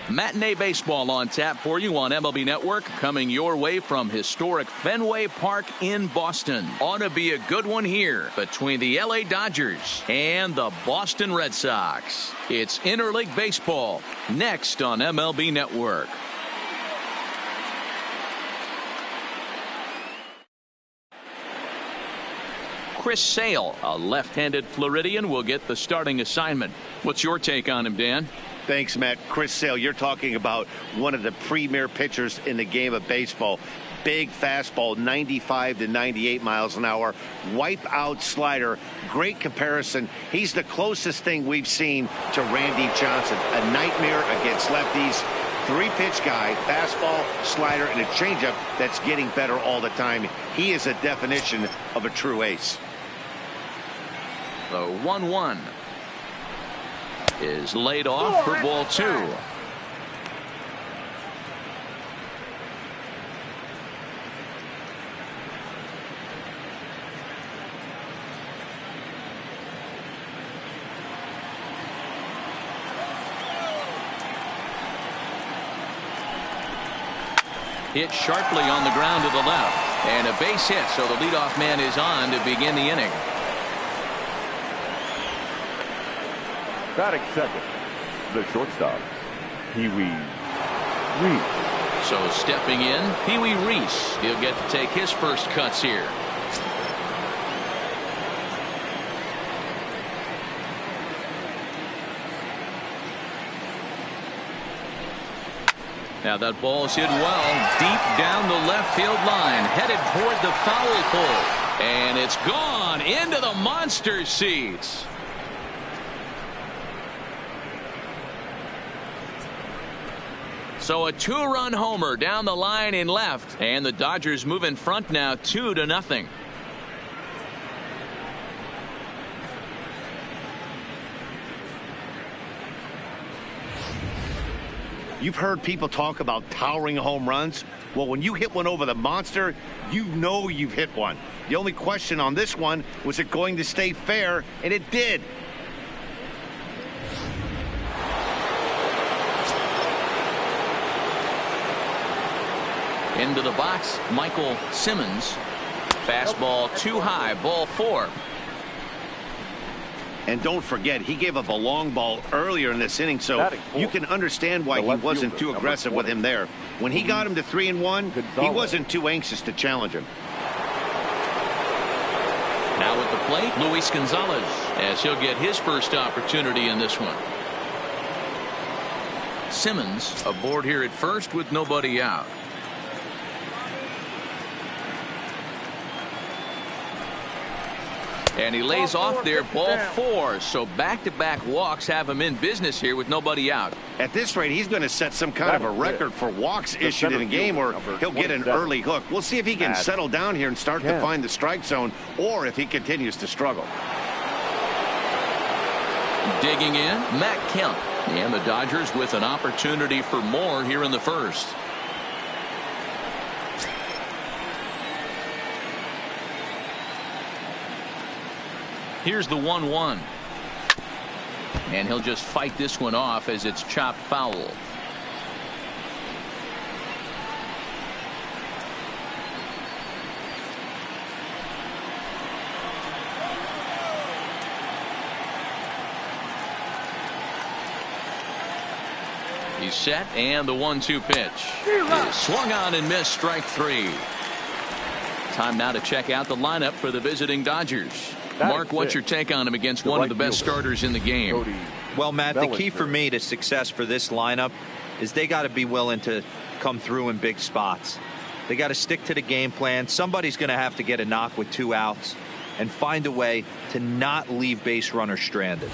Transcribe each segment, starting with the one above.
Matinee baseball on tap for you on MLB Network, coming your way from historic Fenway Park in Boston. Ought to be a good one here between the LA Dodgers and the Boston Red Sox. It's interleague baseball next on MLB Network. Chris Sale, a left-handed Floridian, will get the starting assignment. What's your take on him, Dan? Thanks, Matt. Chris Sale, you're talking about one of the premier pitchers in the game of baseball. Big fastball, 95 to 98 miles an hour. Wipe out slider. Great comparison. He's the closest thing we've seen to Randy Johnson. A nightmare against lefties. Three-pitch guy, fastball, slider, and a changeup that's getting better all the time. He is a definition of a true ace. The 1-1 is laid off for ball 2. Hit sharply on the ground to the left, and a base hit, so the leadoff man is on to begin the inning. Batting second, the shortstop, Pee-wee Reese. So stepping in, Pee-wee Reese. He'll get to take his first cuts here. Now that ball's hit well, deep down the left field line, headed toward the foul pole. And it's gone into the monster seats. So a 2-run homer down the line in left, and the Dodgers move in front now 2-0. You've heard people talk about towering home runs. Well, when you hit one over the monster, you know you've hit one. The only question on this one, was it going to stay fair? And it did. Into the box, Michael Simmons. Fastball too high, ball 4. And don't forget, he gave up a long ball earlier in this inning, so you can understand why he wasn't too aggressive with him there. When he got him to 3-1, he wasn't too anxious to challenge him. Now at the plate, Luis Gonzalez, as he'll get his first opportunity in this one. Simmons aboard here at first with nobody out. And he lays off there, ball 4. So back-to-back walks have him in business here with nobody out. At this rate, he's going to set some kind of a record for walks issued in a game, or he'll get an early hook. We'll see if he can settle down here and start to find the strike zone, or if he continues to struggle. Digging in, Matt Kemp. And the Dodgers with an opportunity for more here in the first. Here's the 1-1. And he'll just fight this one off as it's chopped foul. He's set, and the 1-2 pitch is swung on and missed, strike 3. Time now to check out the lineup for the visiting Dodgers. Mark, what's your take on him against one of the best starters in the game? Well, Matt, the key for me to success for this lineup is they got to be willing to come through in big spots. They got to stick to the game plan. Somebody's going to have to get a knock with 2 outs and find a way to not leave base runners stranded.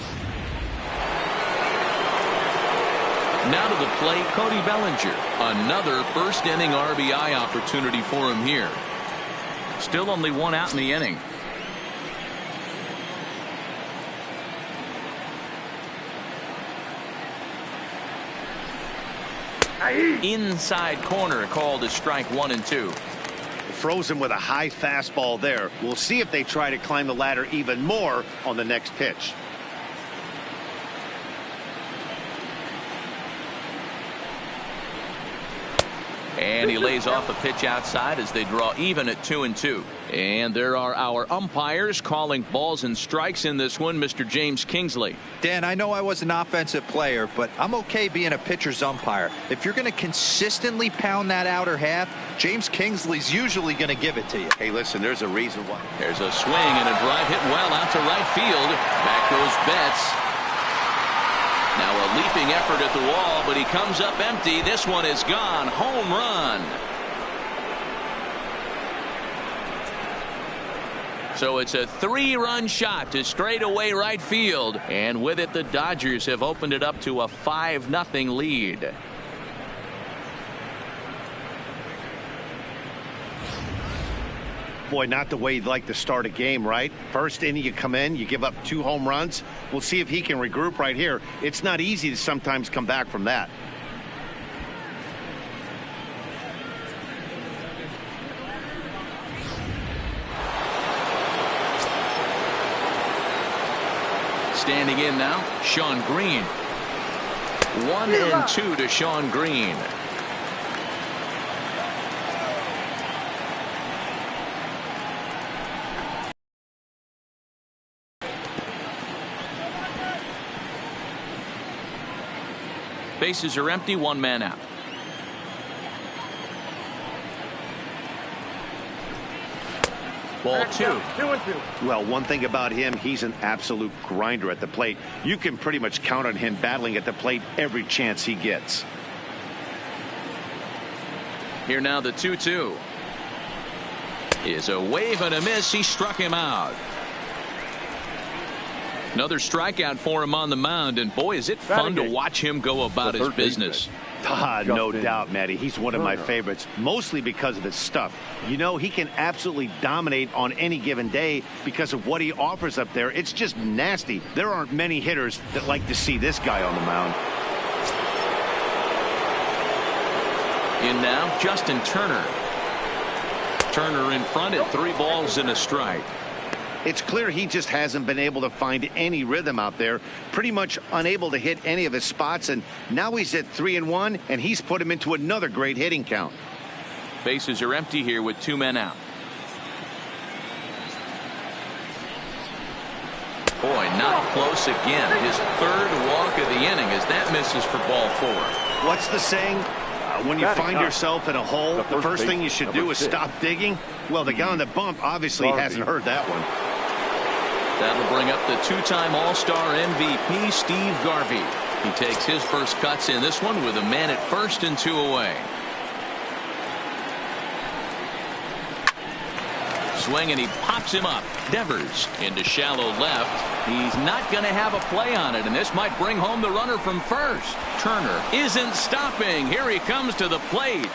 Now to the plate, Cody Bellinger. Another first inning RBI opportunity for him here. Still only 1 out in the inning. Inside corner, called as strike 1 and 2. Frozen with a high fastball there. We'll see if they try to climb the ladder even more on the next pitch. And he lays off a pitch outside as they draw even at 2-2. And there are our umpires calling balls and strikes in this one. Mr. James Kingsley. Dan, I know I was an offensive player, but I'm okay being a pitcher's umpire. If you're going to consistently pound that outer half, James Kingsley's usually going to give it to you. Hey, listen, there's a reason why. There's a swing and a drive hit well out to right field. Back goes Betts. Now a leaping effort at the wall, but he comes up empty. This one is gone. Home run. So it's a 3-run shot to straightaway right field. And with it, the Dodgers have opened it up to a 5-0 lead. Boy, not the way you'd like to start a game, right? First inning, you come in, you give up 2 home runs. We'll see if he can regroup right here. It's not easy to sometimes come back from that. Standing in now, Sean Green. 1-2 to Sean Green. Bases are empty, 1 man out. Ball 2. 2-2. Well, one thing about him, he's an absolute grinder at the plate. You can pretty much count on him battling at the plate every chance he gets. Here now the 2-2. Is a wave and a miss. He struck him out. Another strikeout for him on the mound, and boy, is it fun to watch him go about his business. No doubt, Matty. He's one of my favorites, mostly because of his stuff. You know, he can absolutely dominate on any given day because of what he offers up there. It's just nasty. There aren't many hitters that like to see this guy on the mound. In now, Justin Turner. Turner in front at 3 balls and a strike. It's clear he just hasn't been able to find any rhythm out there. Pretty much unable to hit any of his spots, and now he's at 3-1, and he's put him into another great hitting count. Bases are empty here with 2 men out. Boy, not close again. His 3rd walk of the inning as that misses for ball 4. What's the saying? When you find yourself in a hole, the first thing you should do is stop digging. Well, the guy on the bump obviously hasn't heard that one. That'll bring up the 2-time All-Star MVP, Steve Garvey. He takes his first cuts in this one with a man at first and 2 away. Swing, and he pops him up. Devers into shallow left. He's not going to have a play on it, and this might bring home the runner from first. Turner isn't stopping. Here he comes to the plate.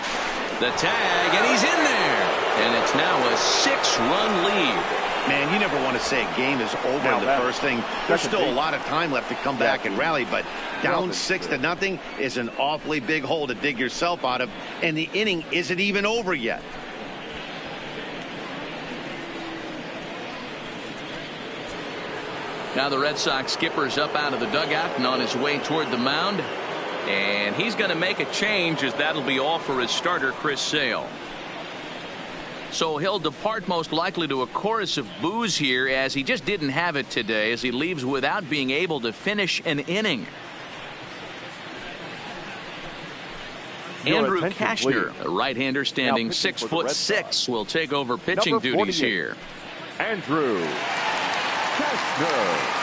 The tag, and he's in there. And it's now a 6-run lead. Man, you never want to say a game is over in the first thing. There's still a lot of time left to come back and rally, but down 6-0 is an awfully big hole to dig yourself out of, and the inning isn't even over yet. Now the Red Sox skipper's up out of the dugout and on his way toward the mound. And he's going to make a change, as that'll be all for his starter, Chris Sale. So he'll depart most likely to a chorus of boos here, as he just didn't have it today, as he leaves without being able to finish an inning. Andrew Kashner, a right-hander standing 6'6", will take over pitching duties here. Andrew Kashner.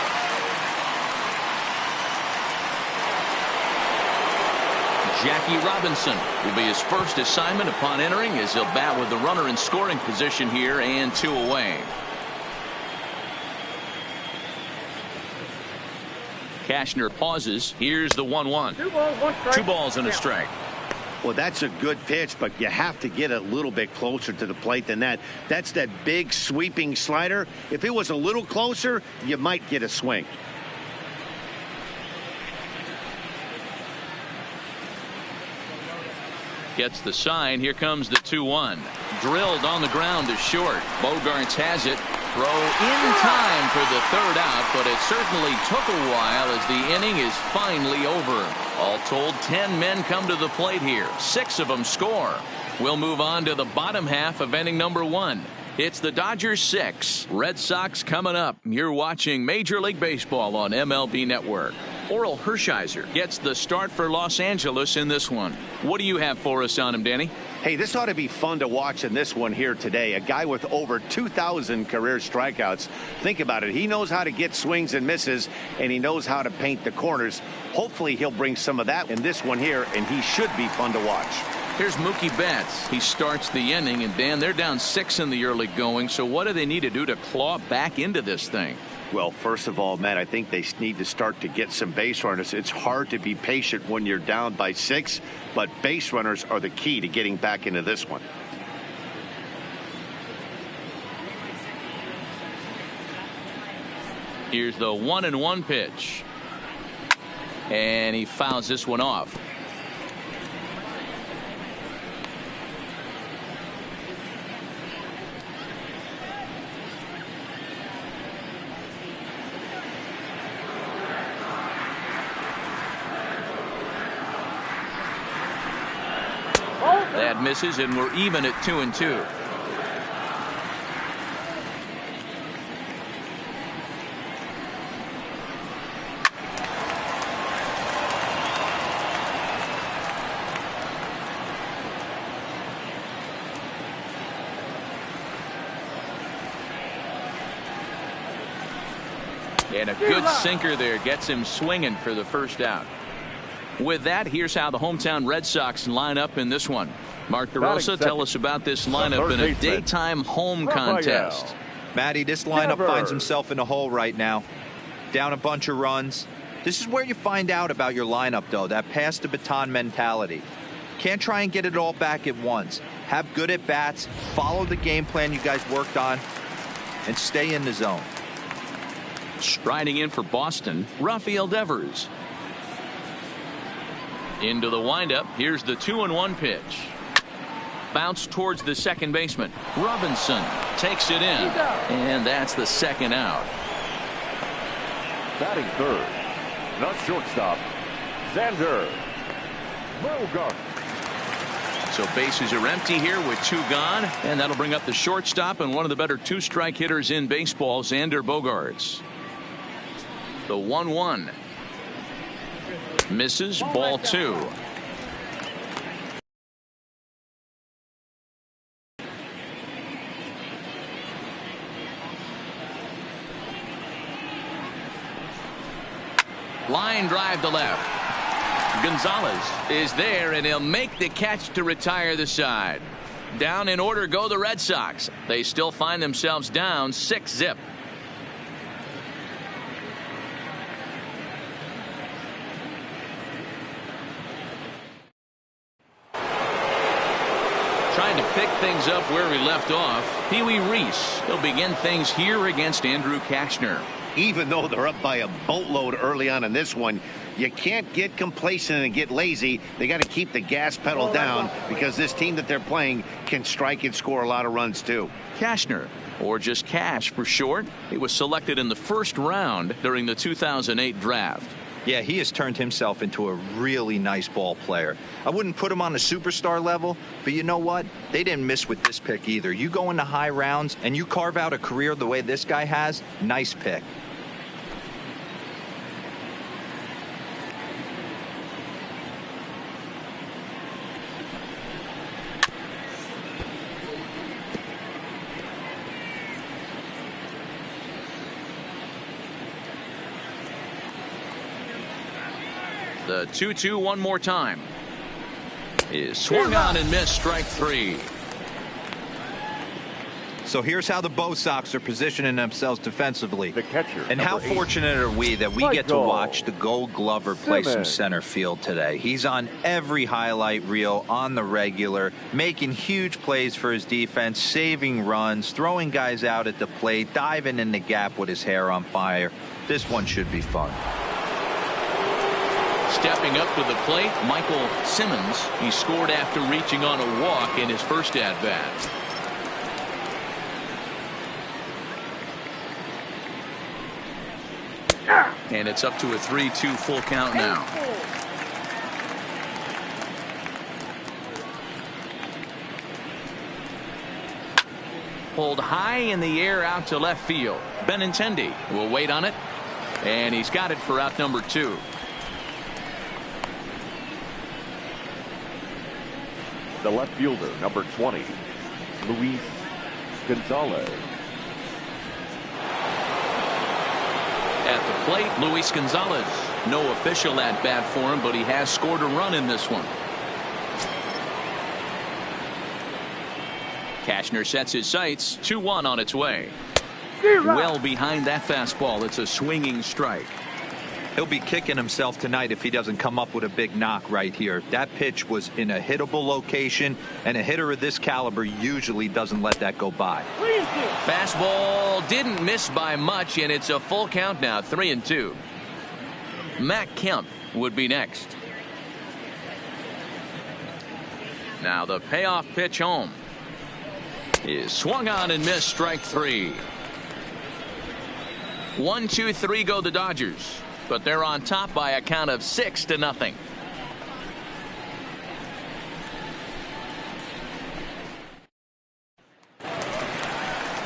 Jackie Robinson will be his first assignment upon entering, as he'll bat with the runner in scoring position here and 2 away. Kashner pauses. Here's the 1-1. 2 balls, 1 strike. 2 balls and a strike. Well, that's a good pitch, but you have to get a little bit closer to the plate than that. That's that big sweeping slider. If it was a little closer, you might get a swing. Gets the sign. Here comes the 2-1. Drilled on the ground to short. Bogarts has it. throw in time for the third out, but it certainly took a while as the inning is finally over. All told, 10 men come to the plate here. 6 of them score. We'll move on to the bottom half of inning number 1. It's the Dodgers 6, Red Sox coming up. You're watching Major League Baseball on MLB Network. Oral Hershiser gets the start for Los Angeles in this one. What do you have for us on him, Danny? Hey, this ought to be fun to watch in this one here today. A guy with over 2,000 career strikeouts. Think about it. He knows how to get swings and misses, and he knows how to paint the corners. Hopefully he'll bring some of that in this one here, and he should be fun to watch. Here's Mookie Betts. He starts the inning, and Dan, they're down 6 in the early going, so what do they need to do to claw back into this thing? Well, first of all, Matt, I think they need to start to get some base runners. It's hard to be patient when you're down by 6, but base runners are the key to getting back into this one. Here's the 1-1 pitch. And he fouls this one off. That misses, and we're even at 2-2. And a good sinker there gets him swinging for the first out. With that, here's how the hometown Red Sox line up in this one. Mark DeRosa, tell us about this lineup in a daytime home contest. Matty, this lineup finds himself in a hole right now. Down a bunch of runs. This is where you find out about your lineup, though, that pass the baton mentality. Can't try and get it all back at once. Have good at-bats, follow the game plan you guys worked on, and stay in the zone. Striding in for Boston, Rafael Devers. Into the windup. Here's the 2-1 pitch. Bounce towards the second baseman. Robinson takes it in. And that's the second out. Batting third, the shortstop, Xander Bogaerts. So bases are empty here with 2 gone. And that'll bring up the shortstop and one of the better 2-strike hitters in baseball, Xander Bogaerts. The 1-1. Misses, ball 2. Line drive to left. Gonzalez is there, and he'll make the catch to retire the side. Down in order go the Red Sox. They still find themselves down 6-0. Trying to pick things up where we left off, Pee Wee Reese. He'll begin things here against Andrew Kashner. Even though they're up by a boatload early on in this one, you can't get complacent and get lazy. They got to keep the gas pedal down because this team that they're playing can strike and score a lot of runs too. Kashner, or just Cash for short. He was selected in the first round during the 2008 draft. Yeah, he has turned himself into a really nice ball player. I wouldn't put him on a superstar level, but you know what? They didn't miss with this pick either. You go into high rounds and you carve out a career the way this guy has, nice pick. The 2-2 one more time. Is swung on and missed, strike 3. So here's how the Bo Sox are positioning themselves defensively. The catcher. And how fortunate are we that we get to watch the Gold Glover play some center field today. He's on every highlight reel on the regular, making huge plays for his defense, saving runs, throwing guys out at the plate, diving in the gap with his hair on fire. This one should be fun. Stepping up to the plate, Michael Simmons. He scored after reaching on a walk in his first at-bat. And it's up to a 3-2 full count now. Pulled high in the air out to left field. Benintendi will wait on it. And he's got it for out number 2. The left fielder, number 20, Luis Gonzalez. At the plate, Luis Gonzalez. No official at bat for him, but he has scored a run in this one. Cashner sets his sights. 2-1 on its way. Well behind that fastball. It's a swinging strike. He'll be kicking himself tonight if he doesn't come up with a big knock right here. That pitch was in a hittable location, and a hitter of this caliber usually doesn't let that go by. Fastball didn't miss by much, and it's a full count now. 3-2. Matt Kemp would be next. Now the payoff pitch home is swung on and missed. Strike 3. 1-2-3 go the Dodgers, but they're on top by a count of 6-0.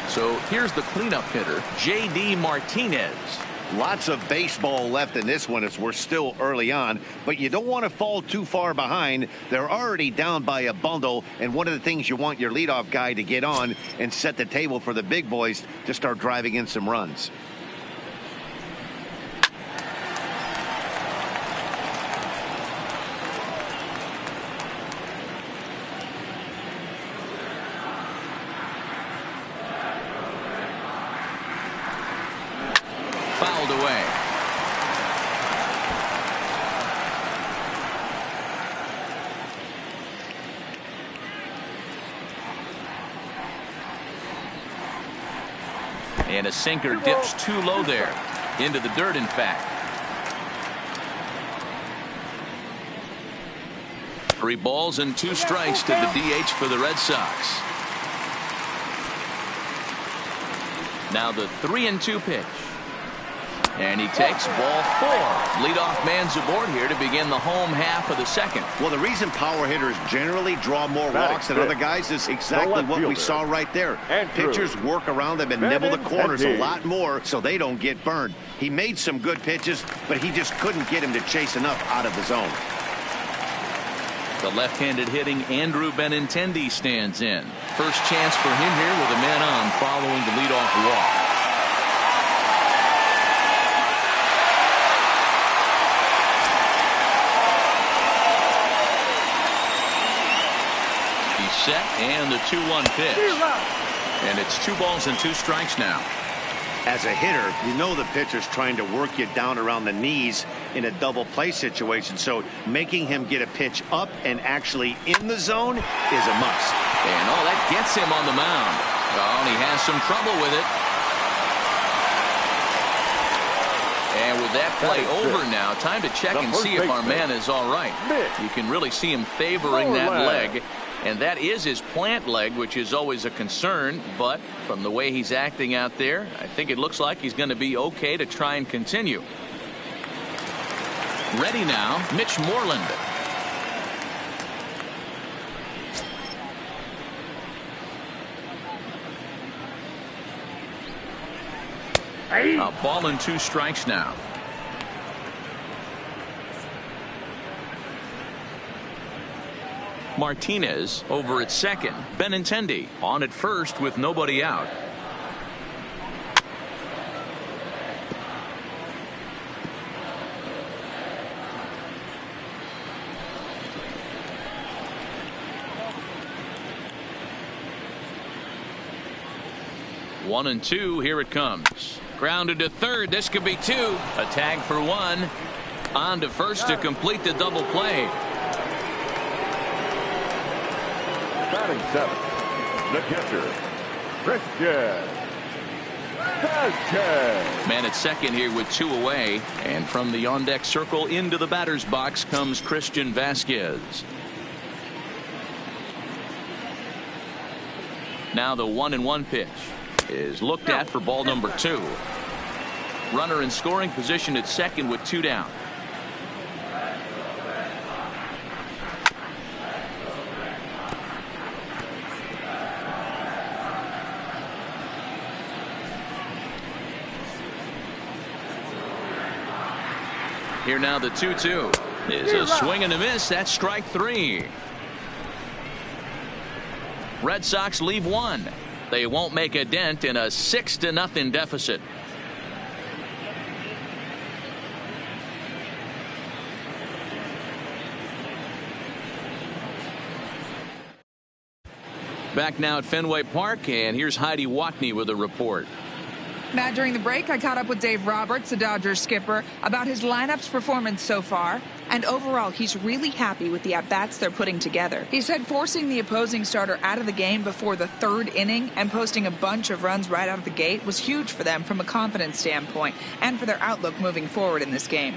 So here's the cleanup hitter, J.D. Martinez. Lots of baseball left in this one as we're still early on, but you don't want to fall too far behind. They're already down by a bundle, and one of the things you want your leadoff guy to get on and set the table for the big boys to start driving in some runs. Fouled away. And a sinker dips too low there. Into the dirt, in fact. 3 balls and 2 strikes to the DH for the Red Sox. Now the 3-2 pitch. And he takes ball 4. Leadoff man's aboard here to begin the home half of the second. Well, the reason power hitters generally draw more walks than other guys is exactly what we saw right there. Pitchers work around them and nibble the corners a lot more so they don't get burned. He made some good pitches, but he just couldn't get him to chase enough out of the zone. The left-handed hitting Andrew Benintendi stands in. First chance for him here with a man on following the leadoff walk. Set and the 2-1 pitch. And it's 2 balls and 2 strikes now. As a hitter, you know the pitcher's trying to work you down around the knees in a double play situation, so making him get a pitch up and actually in the zone is a must. And that gets him on the mound. Oh, and he has some trouble with it. And with that play over now, time to check and see if our man is all right. You can really see him favoring that leg. And that is his plant leg, which is always a concern. But from the way he's acting out there, I think it looks like he's going to be okay to try and continue. Ready now, Mitch Moreland. A ball and 2 strikes now. Martinez over at second. Benintendi on at first with nobody out. One and 2. Here it comes. Grounded to third. This could be 2. A tag for 1. On to first to complete the double play. Batting 7th, the catcher, Christian Vasquez. Man at second here with 2 away. And from the on-deck circle into the batter's box comes Christian Vasquez. Now the 1-1 pitch is looked at for ball number 2. Runner in scoring position at second with 2 down. Here now the 2-2 is a swing and a miss. That's strike 3. Red Sox leave 1. They won't make a dent in a 6-0 deficit. Back now at Fenway Park, and here's Heidi Watney with a report. Matt, during the break, I caught up with Dave Roberts, the Dodgers skipper, about his lineup's performance so far. And overall, he's really happy with the at-bats they're putting together. He said forcing the opposing starter out of the game before the 3rd inning and posting a bunch of runs right out of the gate was huge for them from a confidence standpoint and for their outlook moving forward in this game.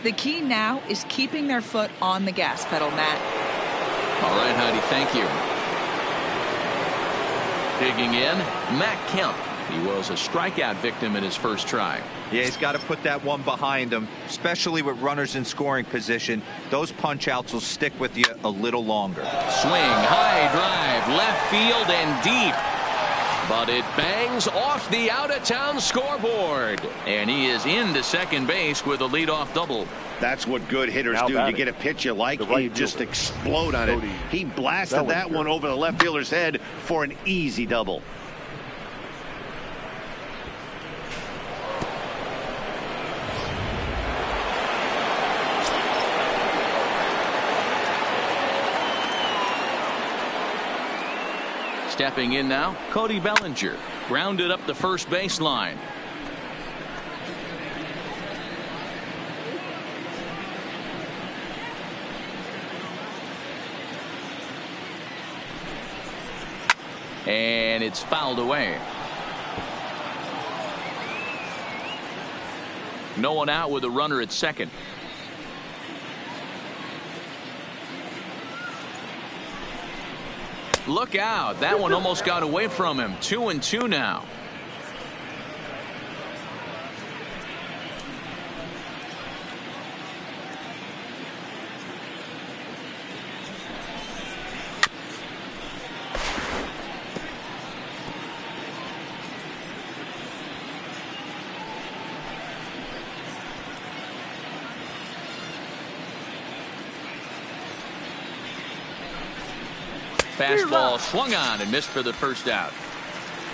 The key now is keeping their foot on the gas pedal, Matt. All right, Heidi, thank you. Digging in, Matt Kemp. He was a strikeout victim in his first try. Yeah, he's got to put that one behind him, especially with runners in scoring position. Those punch outs will stick with you a little longer. Swing, high drive, left field and deep. But it bangs off the out-of-town scoreboard. And he is into second base with a leadoff double. That's what good hitters do. You get a pitch you like, and you just explode on it. He blasted that one over the left fielder's head for an easy double. Stepping in now, Cody Bellinger. Grounded up the first baseline. And it's fouled away. No one out with a runner at second. Look out. That one almost got away from him. 2-2 now. Fastball swung on and missed for the first out.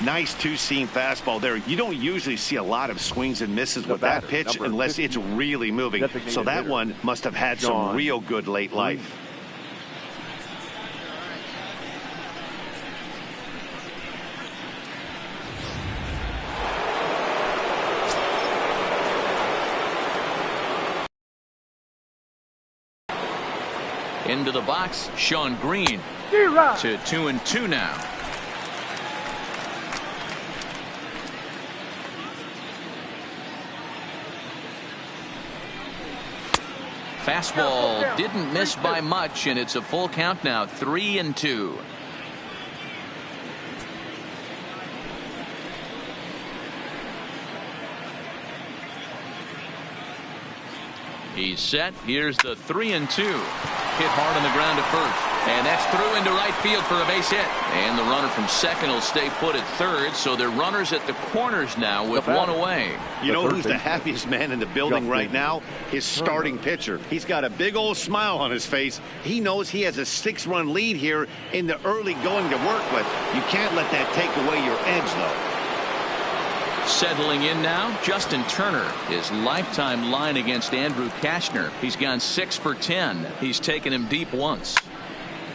Nice two-seam fastball there. You don't usually see a lot of swings and misses with that pitch unless it's really moving. So that one must have had some real good late life. Into the box, Sean Green. To 2-2 now. Fastball didn't miss by much, and it's a full count now. 3-2. He's set. Here's the 3-2. Hit hard on the ground to first. And that's through into right field for a base hit. And the runner from second will stay put at third. So they're runners at the corners now with one away. You know who's the happiest man in the building right now? His starting pitcher. He's got a big old smile on his face. He knows he has a 6-run lead here in the early going to work with. You can't let that take away your edge, though. Settling in now, Justin Turner. His lifetime line against Andrew Kashner. He's gone 6 for 10. He's taken him deep once.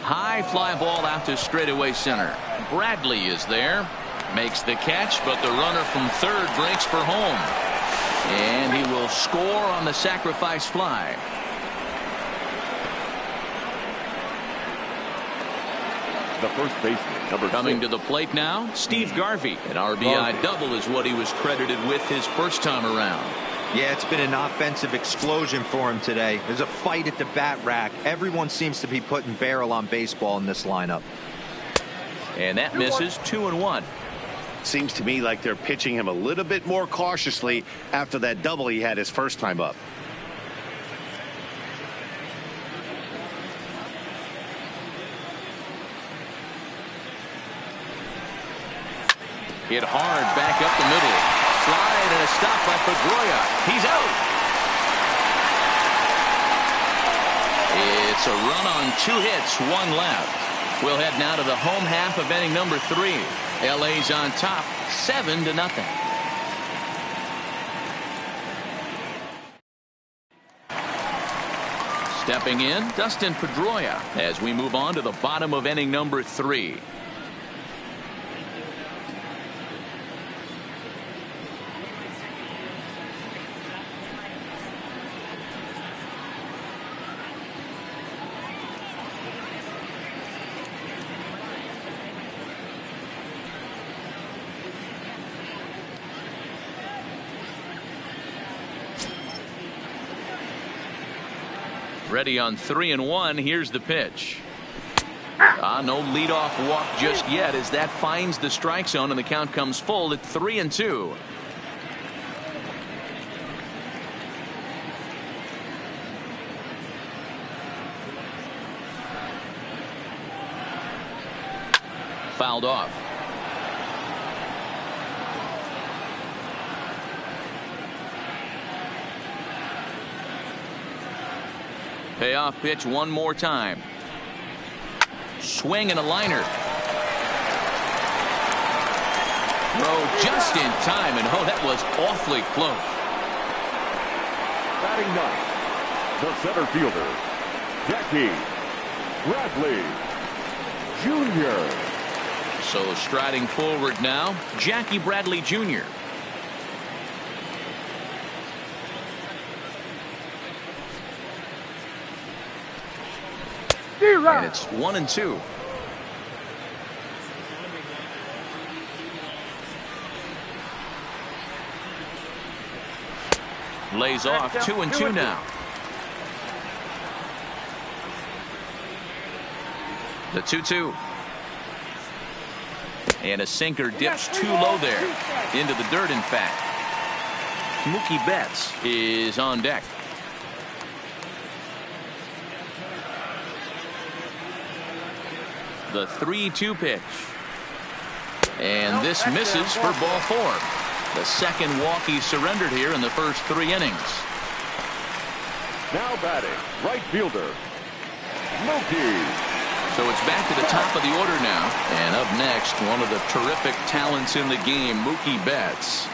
High fly ball out to straightaway center. Bradley is there. Makes the catch, but the runner from third breaks for home. And he will score on the sacrifice fly. The first baseman, number Coming 6. to the plate now, Steve Garvey. An RBI double is what he was credited with his first time around. Yeah, it's been an offensive explosion for him today. There's a fight at the bat rack. Everyone seems to be putting barrel on baseball in this lineup. And that misses. 2-1. Seems to me like they're pitching him a little bit more cautiously after that double he had his first time up. Hit hard back up the middle. Slide and a stop by Pedroia. He's out. It's a run on 2 hits, 1 left. We'll head now to the home half of inning number 3. LA's on top, 7-0. Stepping in, Dustin Pedroia as we move on to the bottom of inning number 3. Ready on 3-1. Here's the pitch. No leadoff walk just yet as that finds the strike zone and the count comes full at 3-2. Fouled off. Payoff pitch one more time. Swing and a liner. Throw just in time, and that was awfully close. Batting ninth, the center fielder, Jackie Bradley Jr. So striding forward now, Jackie Bradley Jr. And it's 1-2. Lays off 2-2 now. The 2-2. And a sinker dips too low there. Into the dirt, in fact. Mookie Betts is on deck. The 3-2 pitch. And this misses for ball 4. The second walk he surrendered here in the first 3 innings. Now batting, right fielder, Mookie. So it's back to the top of the order now. And up next, one of the terrific talents in the game, Mookie Betts.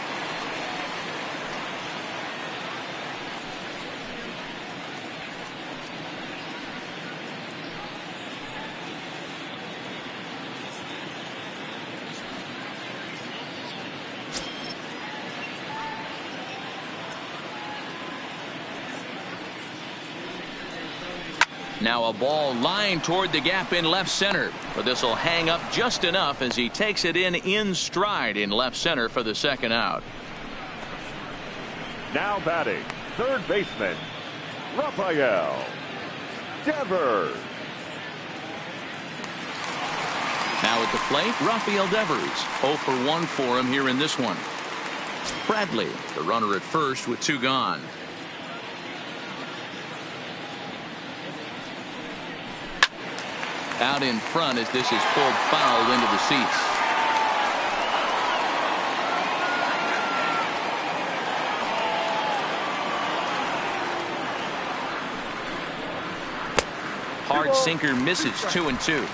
Now a ball lined toward the gap in left center, but this will hang up just enough as he takes it in stride in left center for the second out. Now batting, third baseman, Rafael Devers. Now at the plate, Rafael Devers. 0 for 1 for him here in this one. Bradley, the runner at first with 2 gone. Out in front as this is pulled foul into the seats. Hard sinker misses 2-2.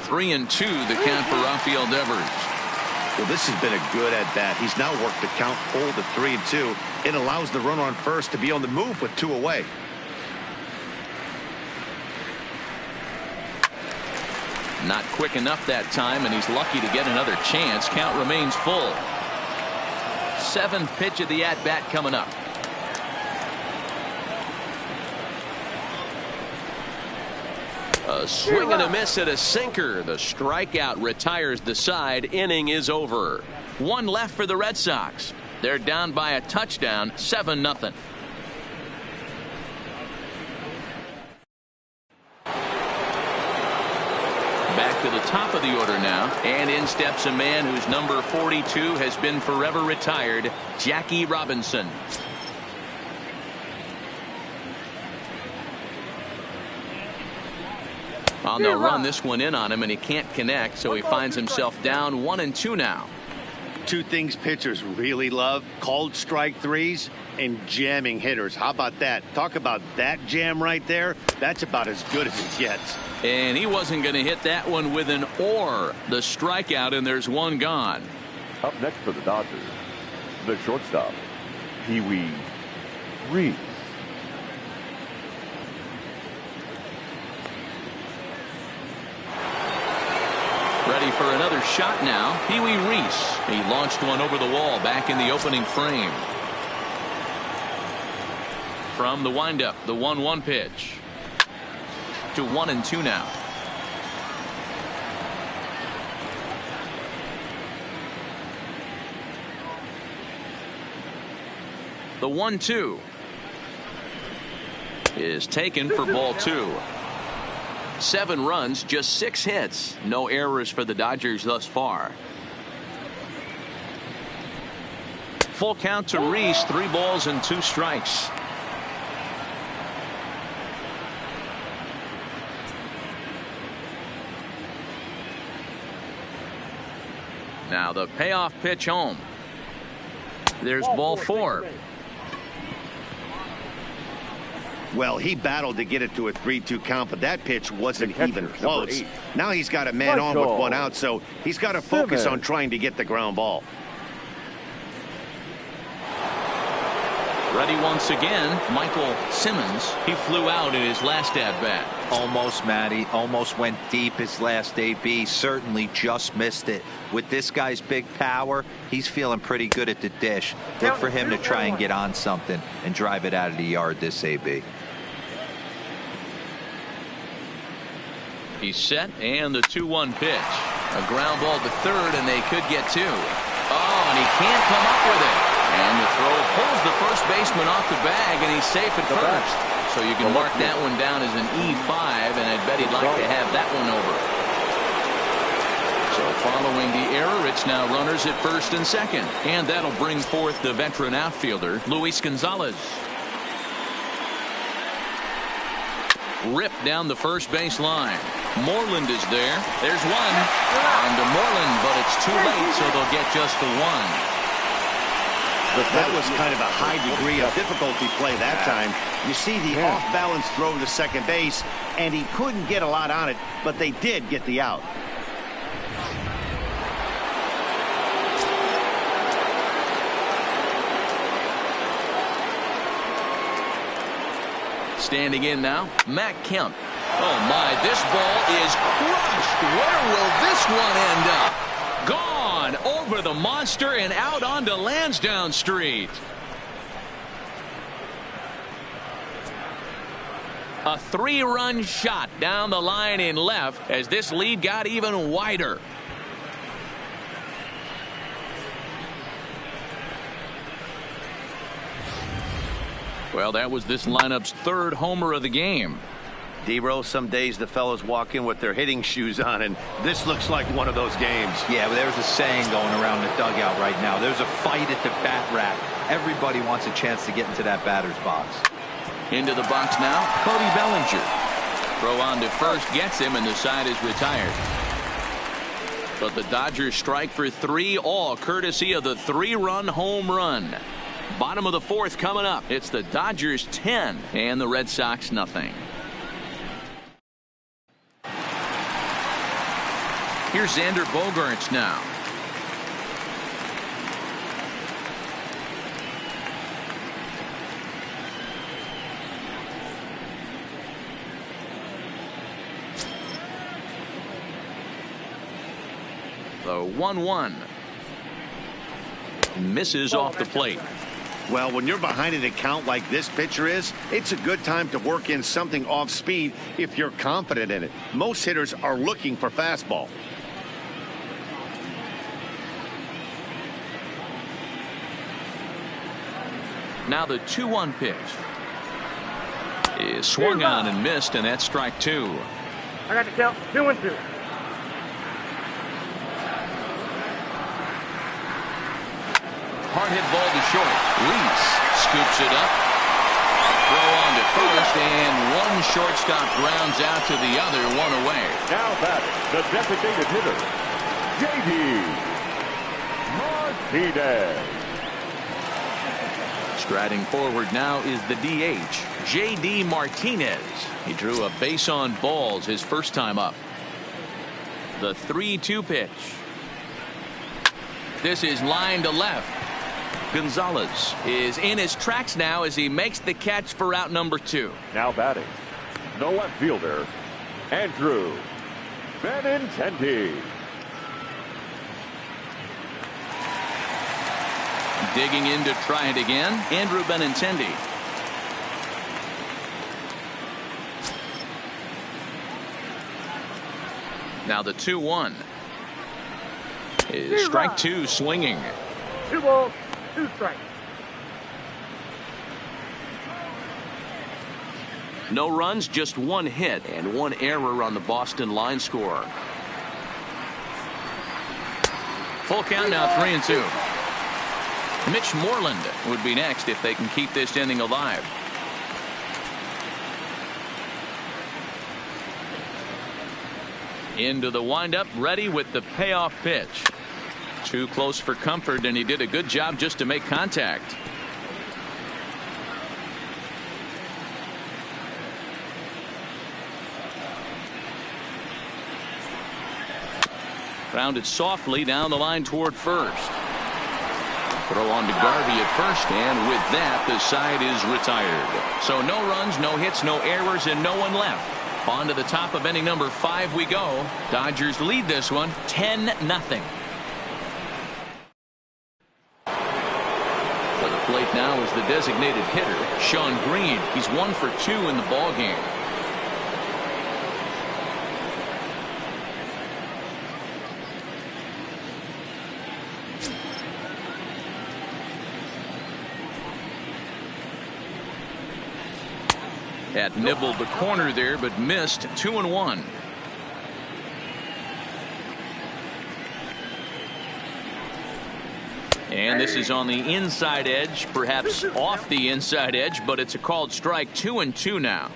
Three and 2 the count for Rafael Devers. Well, this has been a good at-bat. He's now worked the count full to 3-2. It allows the runner on first to be on the move with 2 away. Not quick enough that time, and he's lucky to get another chance. Count remains full. 7th pitch of the at-bat coming up. A swing and a miss at a sinker. The strikeout retires the side. Inning is over. 1 left for the Red Sox. They're down by a touchdown, 7-0. Back to the top of the order now, and in steps a man whose number 42 has been forever retired, Jackie Robinson. Well, they'll run this one in on him, and he can't connect, so he finds himself down 1-2 now. Two things pitchers really love: called strike threes and jamming hitters. How about that? Talk about that jam right there. That's about as good as it gets. And he wasn't going to hit that one with an or. The strikeout, and there's one gone. Up next for the Dodgers, the shortstop, Pee-wee Reese. Ready for another shot now. Pee-wee Reese. He launched one over the wall back in the opening frame. From the windup, the 1-1 pitch. To 1-2 now. The 1-2 is taken for ball 2. 7 runs, just 6 hits. No errors for the Dodgers thus far. Full count to Reese. 3 balls and 2 strikes. Now the payoff pitch home. There's ball 4. Well, he battled to get it to a 3-2 count, but that pitch wasn't even close. Now he's got a man on with 1 out, so he's got to focus on trying to get the ground ball. Ready once again, Michael Simmons. He flew out in his last at-bat. Almost, Matty. Almost went deep his last AB. Certainly just missed it. With this guy's big power, he's feeling pretty good at the dish. Look for him to try and get on something and drive it out of the yard this AB. He's set, and the 2-1 pitch. A ground ball to third, and they could get 2. Oh, and he can't come up with it. And the throw pulls the first baseman off the bag, and he's safe at first. So you can mark that one down as an E5, and I bet he'd like to have that one over. So following the error, it's now runners at first and second. And that'll bring forth the veteran outfielder, Luis Gonzalez. Ripped down the first base line. Moreland is there. There's one. On to Moreland, but it's too late, so they'll get just the 1. But that was kind of a high degree of difficulty play that time. You see the off-balance throw to second base, and he couldn't get a lot on it, but they did get the out. Standing in now, Matt Kemp. Oh my, this ball is crushed. Where will this one end up? Gone over the monster and out onto Lansdowne Street. A 3-run shot down the line in left as this lead got even wider. Well, that was this lineup's 3rd homer of the game. D-Row, some days the fellows walk in with their hitting shoes on, and this looks like one of those games. Yeah, but there's a saying going around the dugout right now. There's a fight at the bat rack. Everybody wants a chance to get into that batter's box. Into the box now, Cody Bellinger. Throw on to first gets him, and the side is retired. But the Dodgers strike for 3, all courtesy of the 3-run home run. Bottom of the 4th coming up. It's the Dodgers 10 and the Red Sox nothing. Here's Xander Bogaerts now. The 1-1 misses off the plate. Well, when you're behind an account like this pitcher is, it's a good time to work in something off speed if you're confident in it. Most hitters are looking for fastball. Now the 2-1 pitch is swung on and missed, and that's strike 2. I got to count 2-2. Hard hit ball to short. Reese scoops it up. Throw on to first, and one shortstop grounds out to the other, one away. Now batting, the designated hitter, J.D. Martinez. Striding forward now is the DH, J.D. Martinez. He drew a base on balls his first time up. The 3-2 pitch. This is line to left. Gonzalez is in his tracks now as he makes the catch for out number 2. Now batting, the left fielder, Andrew Benintendi. Digging in to try it again, Andrew Benintendi. Now the 2-1 is strike 2 swinging. 2 balls, 2 strikes. No runs, just 1 hit and 1 error on the Boston line score. Full count now, 3-2. Mitch Moreland would be next if they can keep this inning alive. Into the windup, ready with the payoff pitch. Too close for comfort, and he did a good job just to make contact. Grounded softly down the line toward first. Throw on to Garvey at first, and with that, the side is retired. So no runs, no hits, no errors, and no one left. On to the top of inning number 5 we go. Dodgers lead this one 10-0. For the plate now is the designated hitter, Sean Green. He's 1 for 2 in the ballgame. Had nibbled the corner there, but missed. 2-1. And this is on the inside edge, perhaps off the inside edge, but it's a called strike. 2-2 now.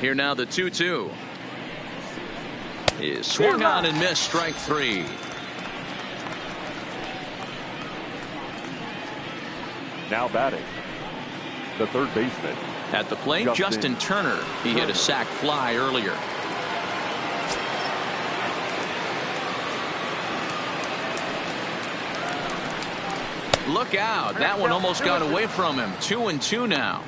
Here now the 2-2 is swung on and missed. Strike 3. Now batting, the third baseman. At the plate, Justin Turner. He hit a sac fly earlier. Look out. That one almost got away from him. 2-2 now.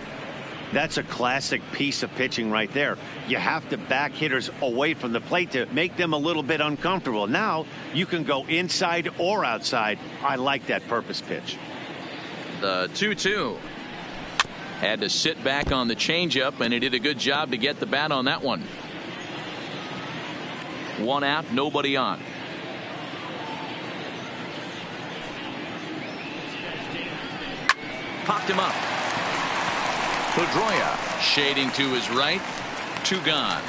That's a classic piece of pitching right there. You have to back hitters away from the plate to make them a little bit uncomfortable. Now you can go inside or outside. I like that purpose pitch. The 2-2 had to sit back on the changeup, and he did a good job to get the bat on that one. 1 out, nobody on. Popped him up. Pedroia shading to his right. 2 gone.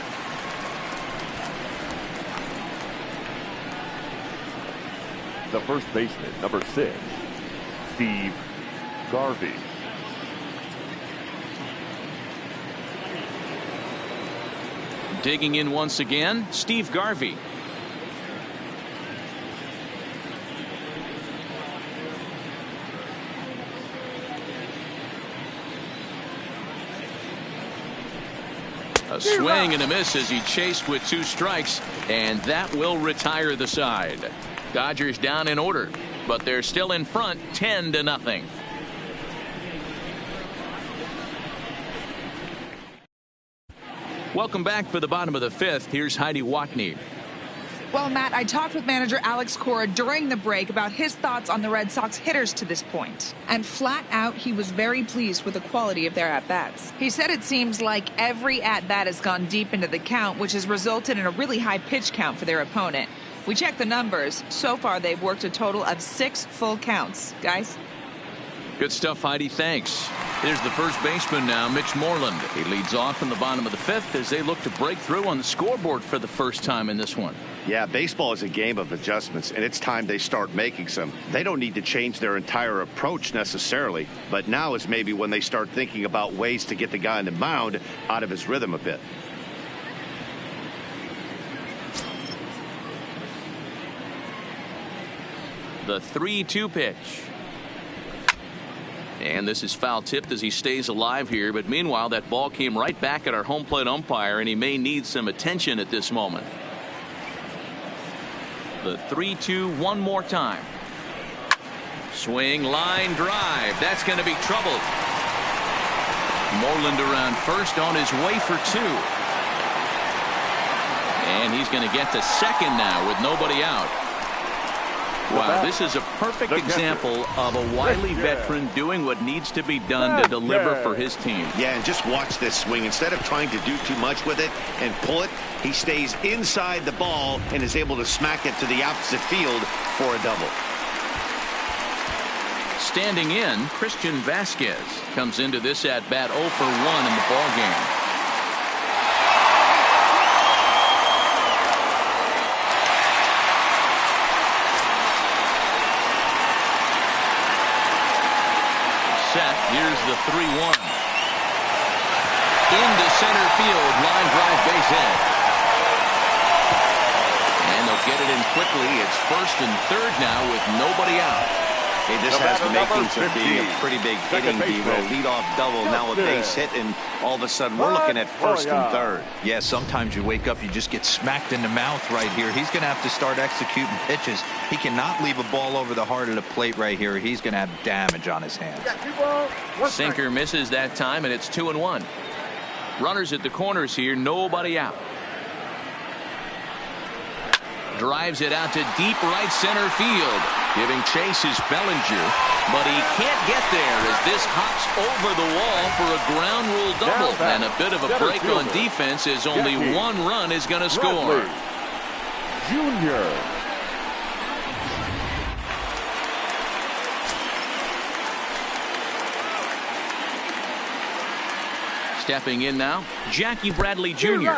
The first baseman, number 6, Steve Garvey. Digging in once again, Steve Garvey. A swing and a miss as he chased with 2 strikes, and that will retire the side. Dodgers down in order, but they're still in front 10-0. Welcome back for the bottom of the 5th. Here's Heidi Watney. Well, Matt, I talked with manager Alex Cora during the break about his thoughts on the Red Sox hitters to this point. And flat out, he was very pleased with the quality of their at-bats. He said it seems like every at-bat has gone deep into the count, which has resulted in a really high pitch count for their opponent. We checked the numbers. So far, they've worked a total of 6 full counts. Guys? Good stuff, Heidi. Thanks. Here's the first baseman now, Mitch Moreland. He leads off in the bottom of the fifth as they look to break through on the scoreboard for the first time in this one. Yeah, baseball is a game of adjustments, and it's time they start making some. They don't need to change their entire approach necessarily, but now is maybe when they start thinking about ways to get the guy on the mound out of his rhythm a bit. The 3-2 pitch. And this is foul tipped as he stays alive here. But meanwhile, that ball came right back at our home plate umpire, and he may need some attention at this moment. The 3-2 one more time. Swing, line, drive. That's going to be trouble. Moreland around first on his way for two. And he's going to get to second now with nobody out. Wow, this is a perfect example of a wily veteran doing what needs to be done to deliver for his team. Yeah, and just watch this swing. Instead of trying to do too much with it and pull it, he stays inside the ball and is able to smack it to the opposite field for a double. Standing in, Christian Vasquez comes into this at bat 0 for 1 in the ball game. Set. Here's the 3-1. Into center field. Line drive, base hit. And they'll get it in quickly. It's first and third now with nobody out. Hey, this has the makings of being a pretty big hitting D-roll. Lead-off double, now a base hit, and all of a sudden we're looking at first and third. Yeah, sometimes you wake up, you just get smacked in the mouth right here. He's going to have to start executing pitches. He cannot leave a ball over the heart of the plate right here. He's going to have damage on his hands. Sinker misses that time, and it's 2-1. Runners at the corners here, nobody out. Drives it out to deep right center field. Giving chase is Bellinger, but he can't get there as this hops over the wall for a ground rule double. And a bit of a break on defense as only one run is going to score. Junior. Stepping in now, Jackie Bradley Jr.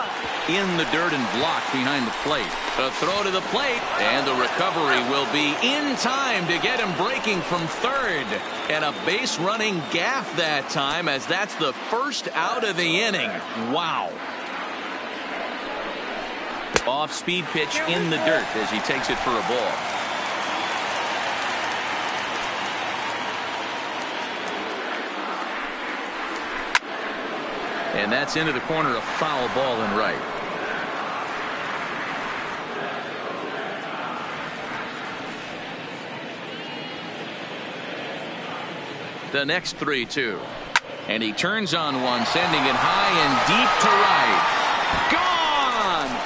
in the dirt and blocked behind the plate. A throw to the plate, and the recovery will be in time to get him breaking from third. And a base running gaff that time, as that's the first out of the inning. Wow. Off speed pitch in the dirt as he takes it for a ball. And that's into the corner, a foul ball and right. The next 3-2. And he turns on one, sending it high and deep to right. Gone!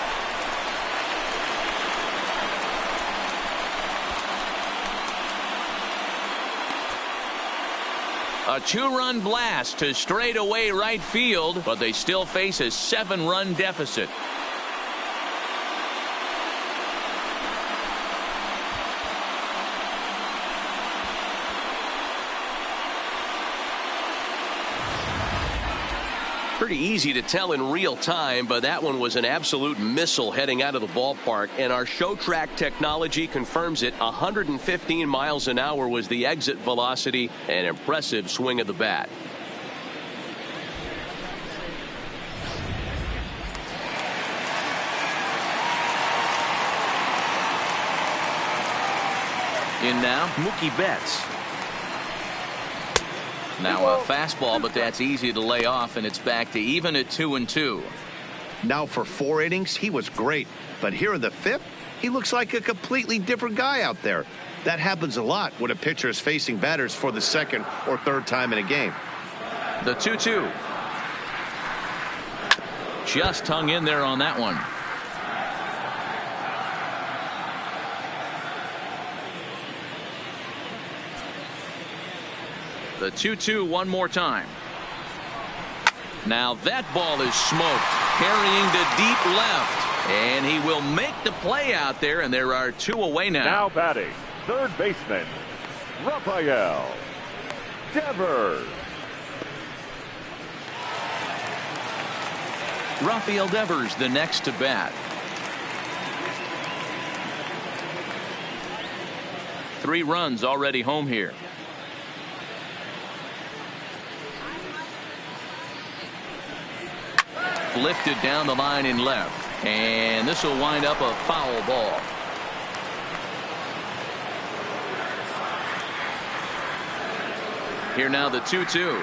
A 2-run blast to straightaway right field, but they still face a 7-run deficit. Pretty easy to tell in real time, but that one was an absolute missile heading out of the ballpark, and our show track technology confirms it. 115 miles an hour was the exit velocity. An impressive swing of the bat. In now, Mookie Betts. Now a fastball, but that's easy to lay off, and it's back to even at 2-2. Now for 4 innings, he was great. But here in the 5th, he looks like a completely different guy out there. That happens a lot when a pitcher is facing batters for the 2nd or 3rd time in a game. The 2-2. Just hung in there on that one. The 2-2 one more time. Now that ball is smoked, carrying to deep left, and he will make the play out there, and there are 2 away now. Now batting, third baseman, Rafael Devers. Rafael Devers the next to bat. 3 runs already home here. Lifted down the line in left, and this will wind up a foul ball. Here now the 2-2.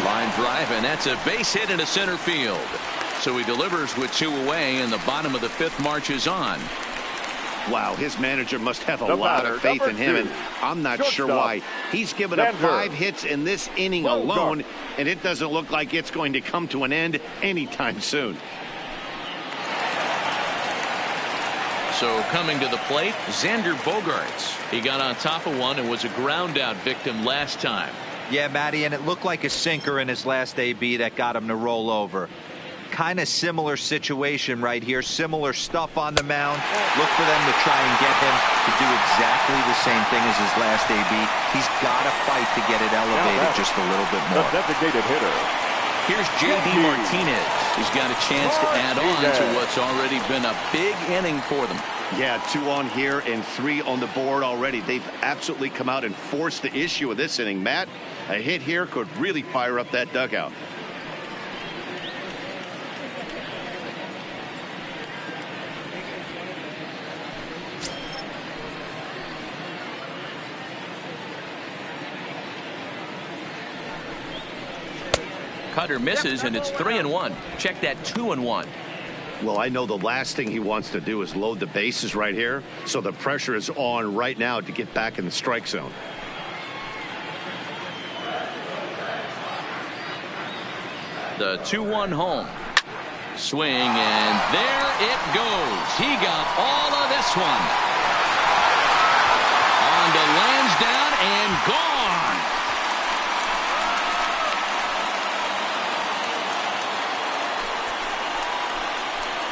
Line drive, and that's a base hit into center field. So he delivers with 2 away, and the bottom of the 5th marches on. Wow, his manager must have a lot of faith in him, and I'm not sure why. He's given up 5 hits in this inning alone, and it doesn't look like it's going to come to an end anytime soon. So coming to the plate, Xander Bogaerts. He got on top of one and was a ground out victim last time. Yeah, Matty, and it looked like a sinker in his last AB that got him to roll over. Kind of similar situation right here. Similar stuff on the mound. Look for them to try and get him to do exactly the same thing as his last AB. He's got to fight to get it elevated just a little bit more. The designated hitter. Here's J.D. Martinez. He's got a chance to add on to what's already been a big inning for them. Yeah, 2 on here and 3 on the board already. They've absolutely come out and forced the issue of this inning. Matt, a hit here could really fire up that dugout. Cutter misses, and it's 3-1. Check that 2-1. Well, I know the last thing he wants to do is load the bases right here, so the pressure is on right now to get back in the strike zone. The 2-1 home. Swing, and there it goes. He got all of this one. On to Lansdowne and gone.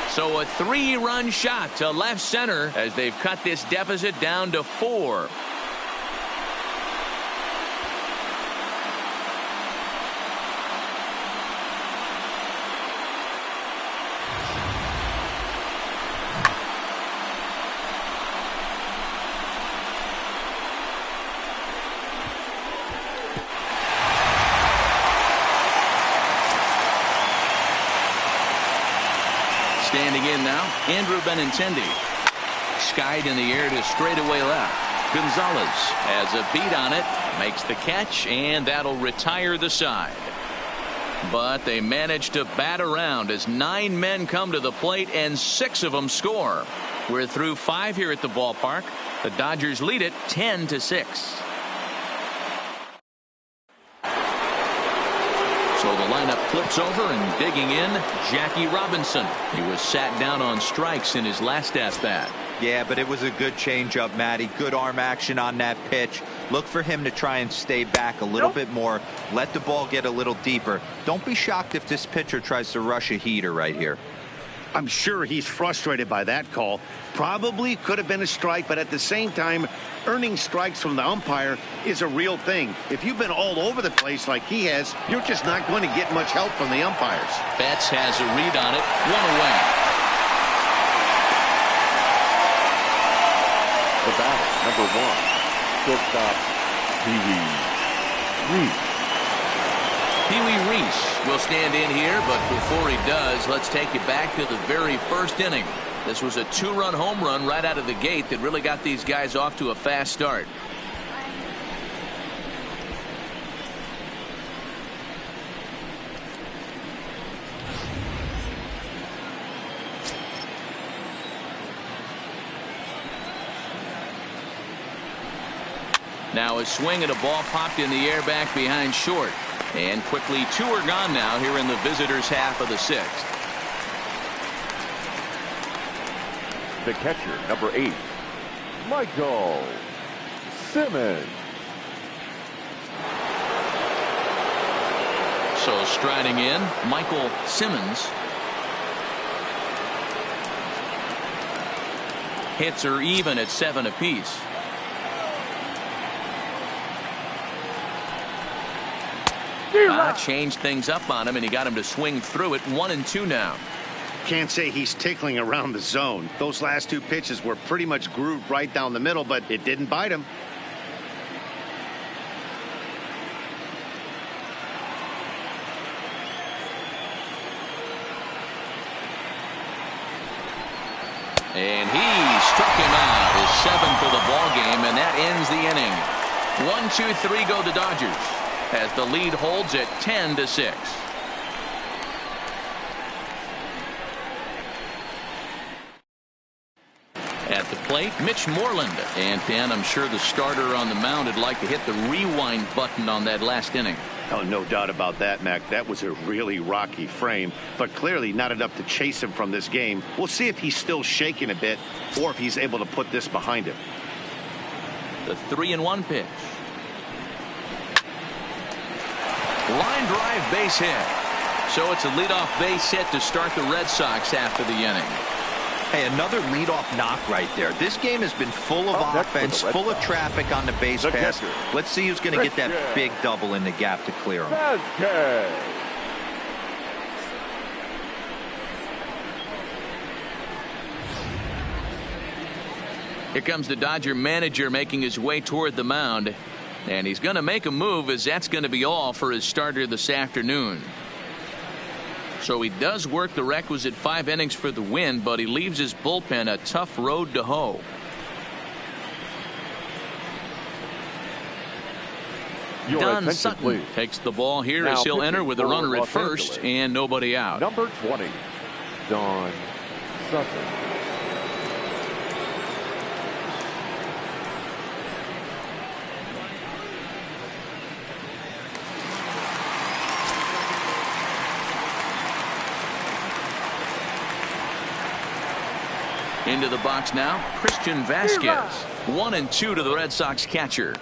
So a 3-run shot to left center as they've cut this deficit down to 4. Standing in now, Andrew Benintendi. Skied in the air to straightaway left. Gonzalez has a beat on it, makes the catch, and that'll retire the side. But they manage to bat around as 9 men come to the plate and 6 of them score. We're through 5 here at the ballpark. The Dodgers lead it 10-6. So the lineup flips over, and digging in, Jackie Robinson. He was sat down on strikes in his last at-bat. Yeah, but it was a good changeup, Matty. Good arm action on that pitch. Look for him to try and stay back a little bit more. Let the ball get a little deeper. Don't be shocked if this pitcher tries to rush a heater right here. I'm sure he's frustrated by that call. Probably could have been a strike, but at the same time, earning strikes from the umpire is a real thing. If you've been all over the place like he has, you're just not going to get much help from the umpires. Betts has a read on it. 1 away. The batter, number 1, shortstop, Pee-wee Reese. Pee-wee Reese will stand in here, but before he does, let's take you back to the very first inning. This was a 2-run home run right out of the gate that really got these guys off to a fast start. Now a swing and a ball popped in the air back behind short. And quickly 2 are gone now here in the visitors' half of the 6th. The catcher, number 8, Michael Simmons. So striding in, Michael Simmons. Hits are even at 7 apiece. Changed things up on him, and he got him to swing through it. 1-2 now. Can't say he's tickling around the zone. Those last two pitches were pretty much grooved right down the middle, but it didn't bite him. And he struck him out, his 7th of the ball game, and that ends the inning. 1-2-3 go the Dodgers as the lead holds at 10-6. At the plate, Mitch Moreland. And Dan, I'm sure the starter on the mound would like to hit the rewind button on that last inning. Oh, no doubt about that, Mac. That was a really rocky frame, but clearly not enough to chase him from this game. We'll see if he's still shaking a bit or if he's able to put this behind him. The 3-1 pitch. Line drive, base hit. So it's a leadoff base hit to start the Red Sox after the inning. Hey, another leadoff knock right there. This game has been full of offense, full of traffic on the base pass. Let's see who's going to get that big double in the gap to clear him. Here comes the Dodger manager making his way toward the mound. And he's going to make a move, as that's going to be all for his starter this afternoon. So he does work the requisite 5 innings for the win, but he leaves his bullpen a tough road to hoe. Don Sutton takes the ball here now, as he'll enter with a runner at first and nobody out. Number 20, Don Sutton. Into the box now, Christian Vasquez. 1-2 to the Red Sox catcher.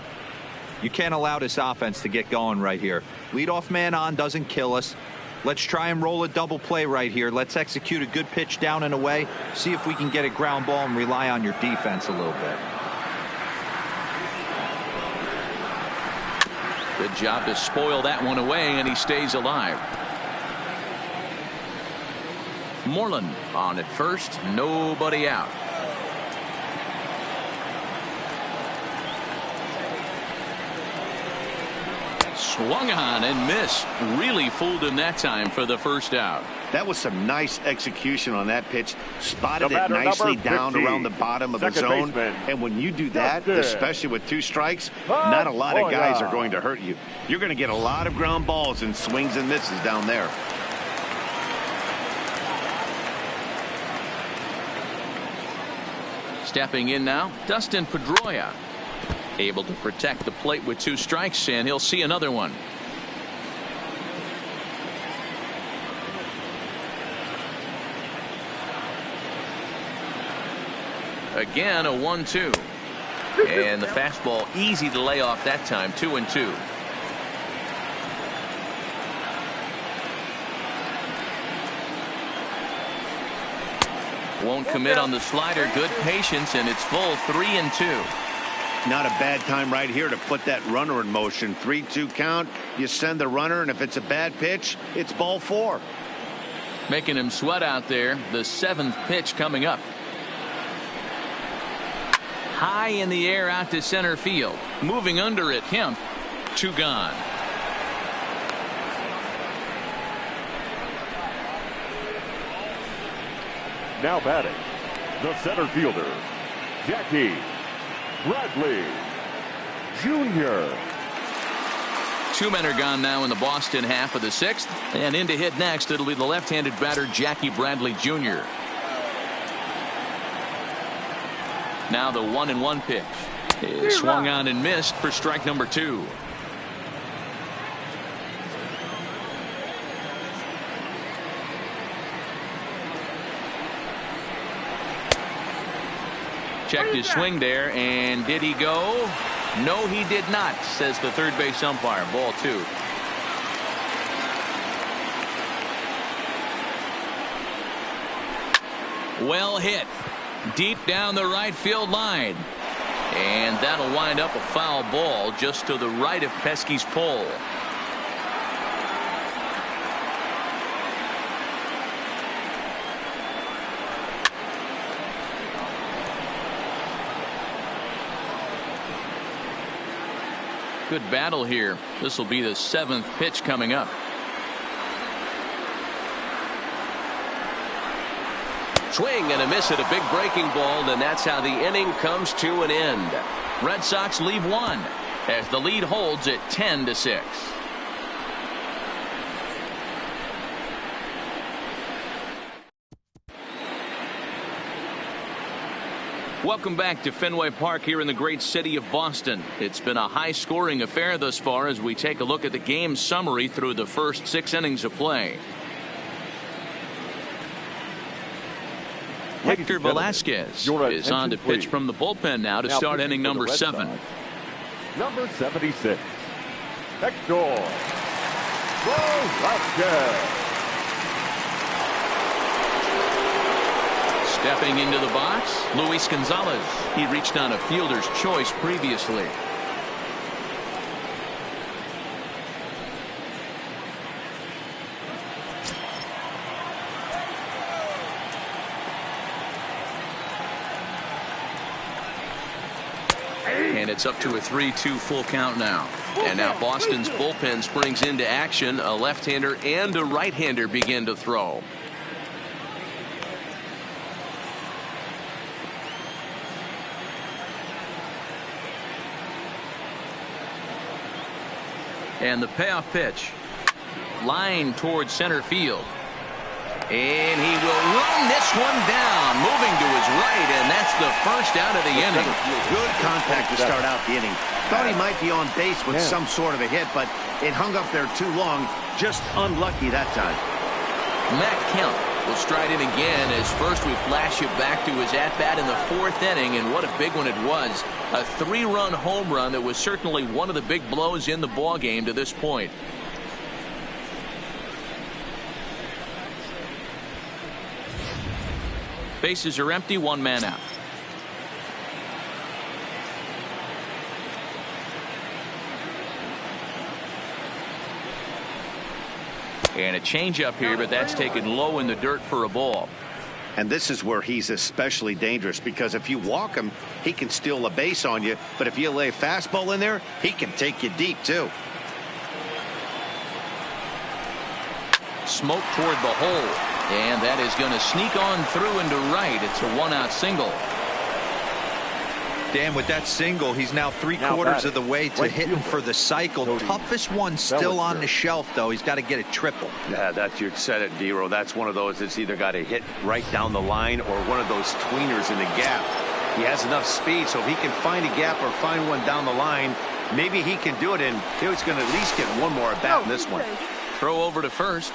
You can't allow this offense to get going right here. Leadoff man on doesn't kill us. Let's try and roll a double play right here. Let's execute a good pitch down and away. See if we can get a ground ball and rely on your defense a little bit. Good job to spoil that one away, and he stays alive. Moreland on at first, nobody out. Swung on and missed. Really fooled him that time for the first out. That was some nice execution on that pitch. Spotted it nicely down around the bottom of the zone. And when you do that, especially with 2 strikes, not a lot of guys are going to hurt you. You're going to get a lot of ground balls and swings and misses down there. Stepping in now, Dustin Pedroia. Able to protect the plate with 2 strikes, and he'll see another one. Again, a 1-2. And the fastball easy to lay off that time. 2-2. Won't commit on the slider. Good patience, and it's full. 3-2. Not a bad time right here to put that runner in motion. 3-2 count. You send the runner, and if it's a bad pitch, it's ball 4. Making him sweat out there. The 7th pitch coming up. High in the air out to center field. Moving under it, Kemp. 2 gone. Now batting, the center fielder, Jackie Bradley Jr. 2 men are gone now in the Boston half of the 6th. And in to hit next, it'll be the left-handed batter, Jackie Bradley Jr. Now the 1-1 pitch is swung on and missed for strike number 2. Checked his swing there, and did he go? No, he did not, says the third base umpire. Ball 2. Well hit. Deep down the right field line. And that'll wind up a foul ball just to the right of Pesky's pole. Good battle here. This will be the 7th pitch coming up. Swing and a miss at a big breaking ball, and that's how the inning comes to an end. Red Sox leave one as the lead holds at 10-6. Welcome back to Fenway Park here in the great city of Boston. It's been a high-scoring affair thus far as we take a look at the game summary through the first 6 innings of play. Hector Velasquez is on to pitch from the bullpen now to start inning number 7. Number 76, Hector Velasquez. Stepping into the box, Luis Gonzalez. He reached on a fielder's choice previously. And it's up to a 3-2 full count now. And now Boston's bullpen springs into action. A left-hander and a right-hander begin to throw. And the payoff pitch. Line towards center field. And he will run this one down, moving to his right, and that's the first out of the inning. Good contact to start out the inning. Thought he might be on base with some sort of a hit, but it hung up there too long. Just unlucky that time. Matt Kemp will stride in again as first we flash you back to his at-bat in the 4th inning, and what a big one it was. A 3-run home run that was certainly one of the big blows in the ball game to this point. Bases are empty, 1 man out. And a changeup here, but that's taken low in the dirt for a ball. And this is where he's especially dangerous, because if you walk him, he can steal a base on you. But if you lay a fastball in there, he can take you deep, too. Smoke toward the hole. And that is going to sneak on through into right. It's a 1-out single. Dan, with that single, he's now 3/4 of the way to hitting for the cycle. Toughest one still on the shelf, though. He's got to get a triple. Yeah, that's, you said it, D-Row. That's one of those that's either got to hit right down the line or one of those tweeners in the gap. He has enough speed, so if he can find a gap or find one down the line, maybe he can do it, and he's going to at least get one more at bat in this one. Throw over to first.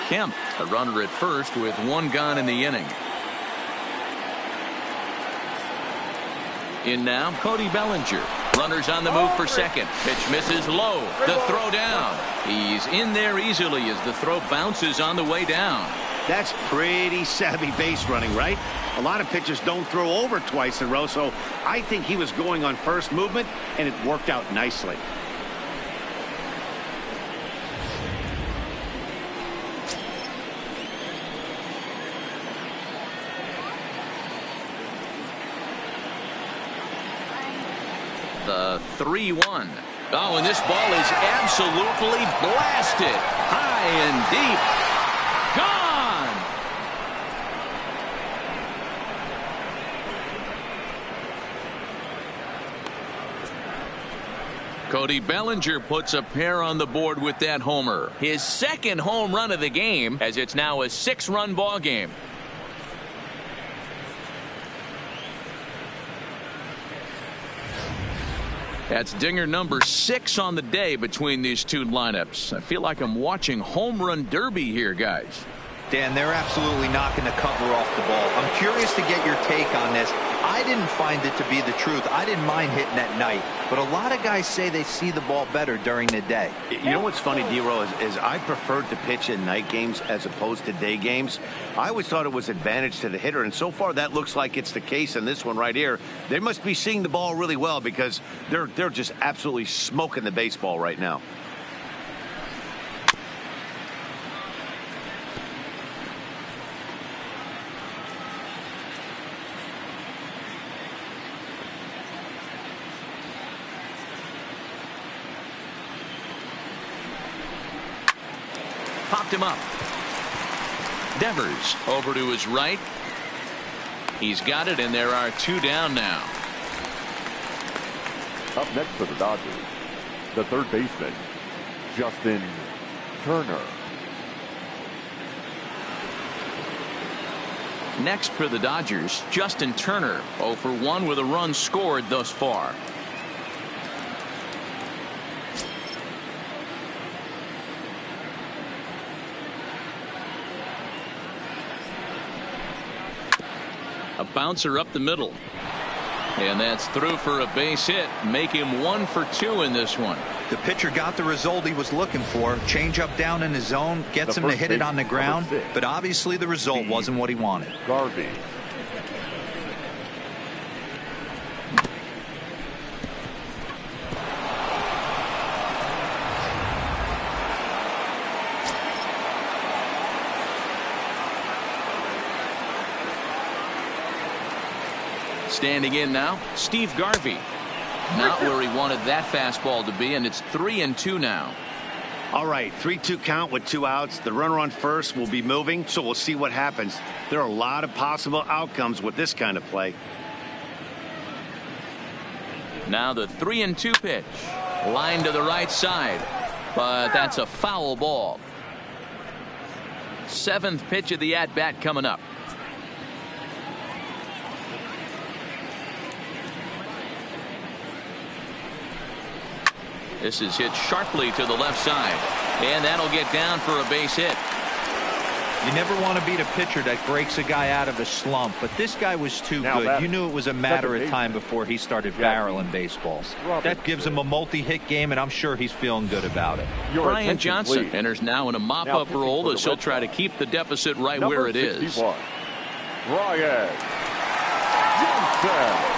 Kemp, a runner at first with 1 gone in the inning. In now, Cody Bellinger. Runners on the move for second. Pitch misses low. The throw down. He's in there easily as the throw bounces on the way down. That's pretty savvy base running, right? A lot of pitchers don't throw over twice in a row, so I think he was going on first movement, and it worked out nicely. The 3-1. Oh, and this ball is absolutely blasted. High and deep. Gone! Cody Bellinger puts a pair on the board with that homer. His 2nd home run of the game, as it's now a 6-run ball game. That's dinger number 6 on the day between these two lineups. I feel like I'm watching home run derby here, guys. Dan, they're absolutely knocking the cover off the ball. I'm curious to get your take on this. I didn't find it to be the truth. I didn't mind hitting at night, but a lot of guys say they see the ball better during the day. You know what's funny, D-Row, is I preferred to pitch in night games as opposed to day games. I always thought it was advantage to the hitter, and so far that looks like it's the case in this one right here. They must be seeing the ball really well, because they're just absolutely smoking the baseball right now. popped him up. Devers over to his right. He's got it, and there are 2 down now. Up next for the Dodgers, the third baseman, Justin Turner. Next for the Dodgers, Justin Turner, 0 for 1 with a run scored thus far. A bouncer up the middle. And that's through for a base hit. Make him 1 for 2 in this one. The pitcher got the result he was looking for. Change up down in the zone, gets him to hit it on the ground. But obviously the result wasn't what he wanted. Garvey. Standing in now, Steve Garvey. Not where he wanted that fastball to be, and it's 3-2 now. All right, 3-2 count with 2 outs. The runner on first will be moving, so we'll see what happens. There are a lot of possible outcomes with this kind of play. Now the 3-2 pitch. Line to the right side, but that's a foul ball. 7th pitch of the at-bat coming up. This is hit sharply to the left side, and that'll get down for a base hit. You never want to beat a pitcher that breaks a guy out of a slump, but this guy was too good. You knew it was a matter of time before he started barreling baseballs. That gives him a multi-hit game, and I'm sure he's feeling good about it. Brian Johnson enters now in a mop-up role as he'll try to keep the deficit right where it is. Brian Johnson.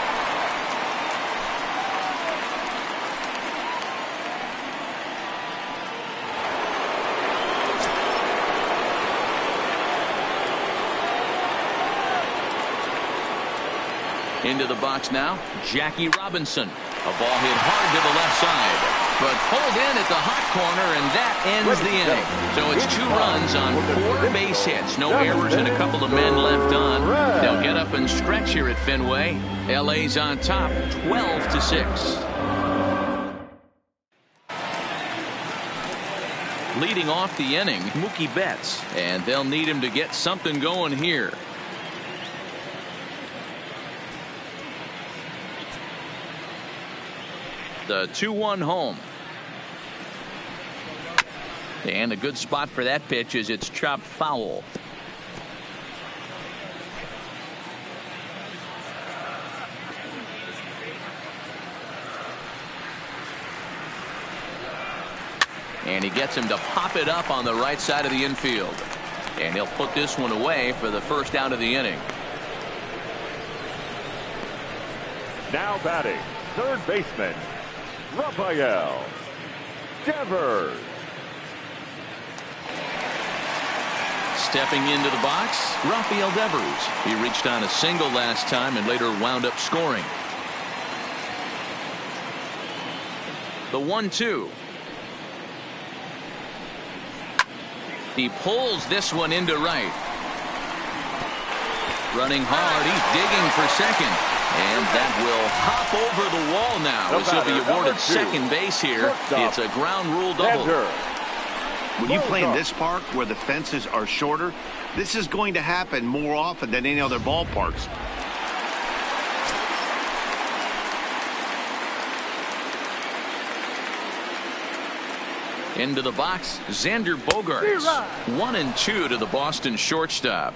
Into the box now, Jackie Robinson. A ball hit hard to the left side, but pulled in at the hot corner, and that ends the inning. So it's 2 runs on 4 base hits. No errors and a couple of men left on. They'll get up and stretch here at Fenway. LA's on top, 12-6. Leading off the inning, Mookie Betts, and they'll need him to get something going here. The 2-1 home. And a good spot for that pitch is it's chopped foul. And he gets him to pop it up on the right side of the infield. And he'll put this one away for the first out of the inning. Now batting, third baseman, Rafael Devers. Stepping into the box, Rafael Devers. He reached on a single last time and later wound up scoring. The 1-2. He pulls this one into right. Running hard, he's digging for second. And that will hop over the wall now as he'll be awarded second base here. It's a ground rule double. When you play in this park where the fences are shorter, this is going to happen more often than any other ballparks. Into the box, Xander Bogaerts. 1-2 to the Boston shortstop.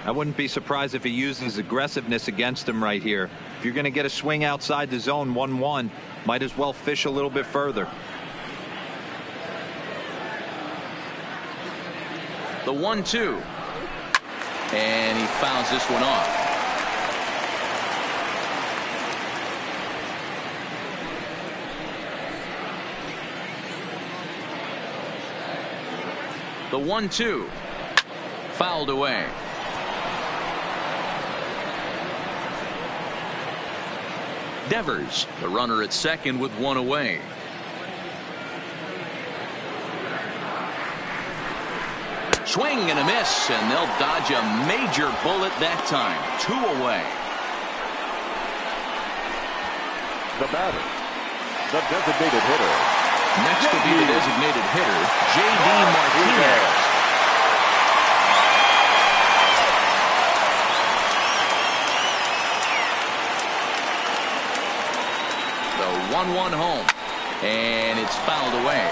I wouldn't be surprised if he uses aggressiveness against him right here. If you're going to get a swing outside the zone 1-1, might as well fish a little bit further. The 1-2. And he fouls this one off. The 1-2. Fouled away. Devers, the runner at second with one away. Swing and a miss, and they'll dodge a major bullet that time. 2 away. The batter, the designated hitter. Next to be the designated hitter, J.D. Martinez. The 1-1 home, and it's fouled away.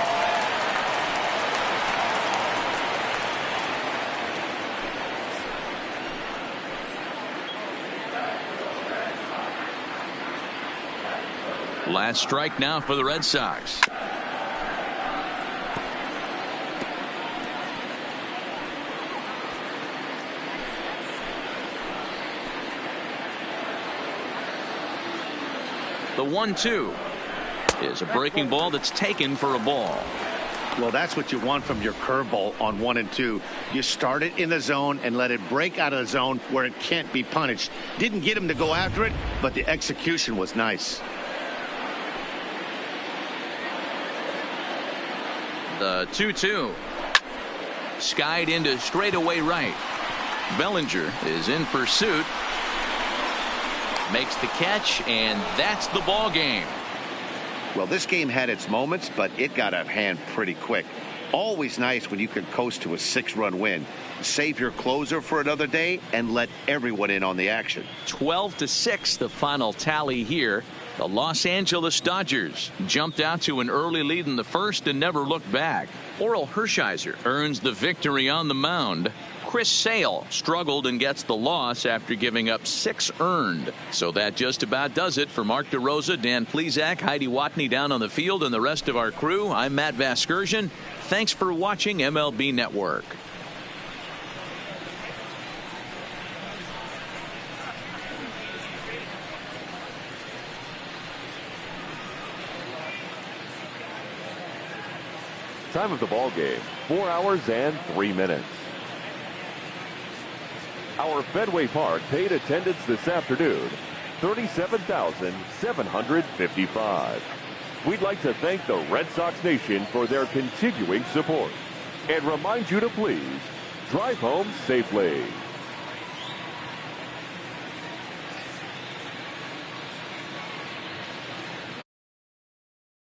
Last strike now for the Red Sox. The 1-2 is a breaking ball that's taken for a ball. Well, that's what you want from your curveball on 1 and 2. You start it in the zone and let it break out of the zone where it can't be punished. Didn't get him to go after it, but the execution was nice. The 2-2 skied into straightaway right. Bellinger is in pursuit, makes the catch, and that's the ball game. Well, this game had its moments, but it got out of hand pretty quick. Always nice when you can coast to a 6-run win. Save your closer for another day and let everyone in on the action. 12-6 the final tally here. The Los Angeles Dodgers jumped out to an early lead in the first and never looked back. Orel Hershiser earns the victory on the mound. Chris Sale struggled and gets the loss after giving up 6 earned. So that just about does it for Mark DeRosa, Dan Plesac, Heidi Watney down on the field, and the rest of our crew. I'm Matt Vasgersian. Thanks for watching MLB Network. Time of the ball game, 4 hours and 3 minutes. Our Fenway Park paid attendance this afternoon, 37,755. We'd like to thank the Red Sox Nation for their continuing support and remind you to please drive home safely.